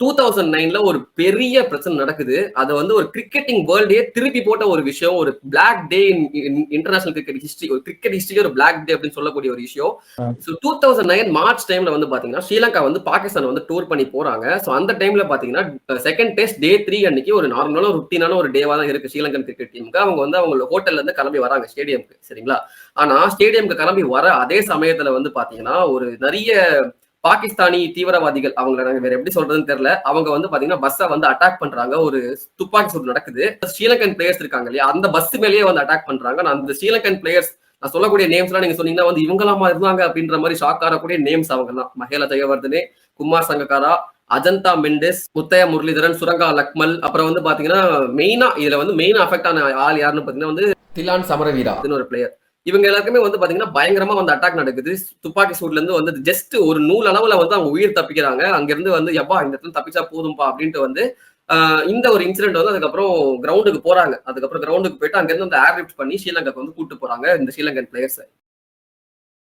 2009ல ஒரு பெரிய பிரச்சனை நடக்குது. அது வந்து ஒரு கிரிக்கெட்டிங் வேர்ல்டே திருப்பி போட்ட ஒரு விஷயம். ஒரு black day international cricket history, ஒரு கிரிக்கெட் ஹிஸ்டரி ஒரு பிளாக் டே அப்படின்னு சொல்லக்கூடிய ஒரு விஷயம். ஸோ 2009 மார்ச் டைம்ல வந்து பாத்தீங்கன்னா ஸ்ரீலங்கா வந்து பாகிஸ்தான் வந்து டூர் பண்ணி போறாங்க. ஸோ அந்த டைம்ல பாத்தீங்கன்னா செகண்ட் டெஸ்ட் டே 3 அன்னைக்கு ஒரு நார்மலான ருட்டீனான ஒரு டேவா தான் இருக்கு ஸ்ரீலங்கன் கிரிக்கெட் டீமுக்கு. அவங்க வந்து அவங்க ஹோட்டல்ல இருந்து கிளம்பி வராங்க ஸ்டேடியம்க்கு, சரிங்களா? ஆனா ஸ்டேடியம்க்கு கிளம்பி வர அதே சமயத்துல வந்து பாத்தீங்கன்னா ஒரு நிறைய பாகிஸ்தானி தீவிரவாதிகள், அவங்களை நாங்க வேற எப்படி சொல்றதுன்னு தெரியல, அவங்க வந்து பாத்தீங்கன்னா பஸ்ஸை வந்து அட்டாக் பண்றாங்க. ஒரு துப்பாக்கி சூடு நடக்குது. ஸ்ரீலங்கன் பிளேயர்ஸ் இருக்காங்க இல்லையா, அந்த பஸ் மேலேயே வந்து அட்டாக் பண்றாங்க. நான் அந்த ஸ்ரீலங்கன் பிளேயர்ஸ் நான் சொல்லக்கூடிய நேம்ஸ் எல்லாம் நீங்க சொன்னீங்கன்னா வந்து இவங்களாமா இருந்தாங்க அப்படின்ற மாதிரி ஷாக் ஆகக்கூடிய நேம்ஸ் அவங்க தான். மஹேல ஜெயவர்தனே, குமார் சங்கக்காரா, அஜந்தா மெண்டிஸ், முத்தையா முரளிதரன், சுரங்கா லக்மல், அப்புறம் வந்து பாத்தீங்கன்னா மெயினா இதுல வந்து மெயின் அஃபெக்ட் ஆன ஆள் யாருன்னு பாத்தீங்கன்னா வந்து திலான் சமரவீரா ஒரு பிளேயர். இவங்க எல்லாருக்குமே வந்து பாத்தீங்கன்னா பயங்கரமா வந்து அட்டாக் நடக்குது. துப்பாக்கி சூட்ல இருந்து வந்து ஜஸ்ட் ஒரு நூல் அளவுல வந்து அவங்க உயிர் தப்பிக்கிறாங்க. அங்க இருந்து வந்து எப்பா இந்த இடத்துல தப்பிச்சா போதும்பா அப்படின்ட்டு வந்து இந்த ஒரு இன்சிடென்ட் வந்து அதுக்கப்புறம் கிரவுண்டுக்கு போறாங்க. அதுக்கப்புறம் கிரவுண்டுக்கு போயிட்டு அங்க இருந்து வந்து ஏர் லிஃப்ட் பண்ணி ஸ்ரீலங்காக்கு வந்து கூட்டு போறாங்க இந்த ஸ்ரீலங்கன் பிளேயர்ஸ்.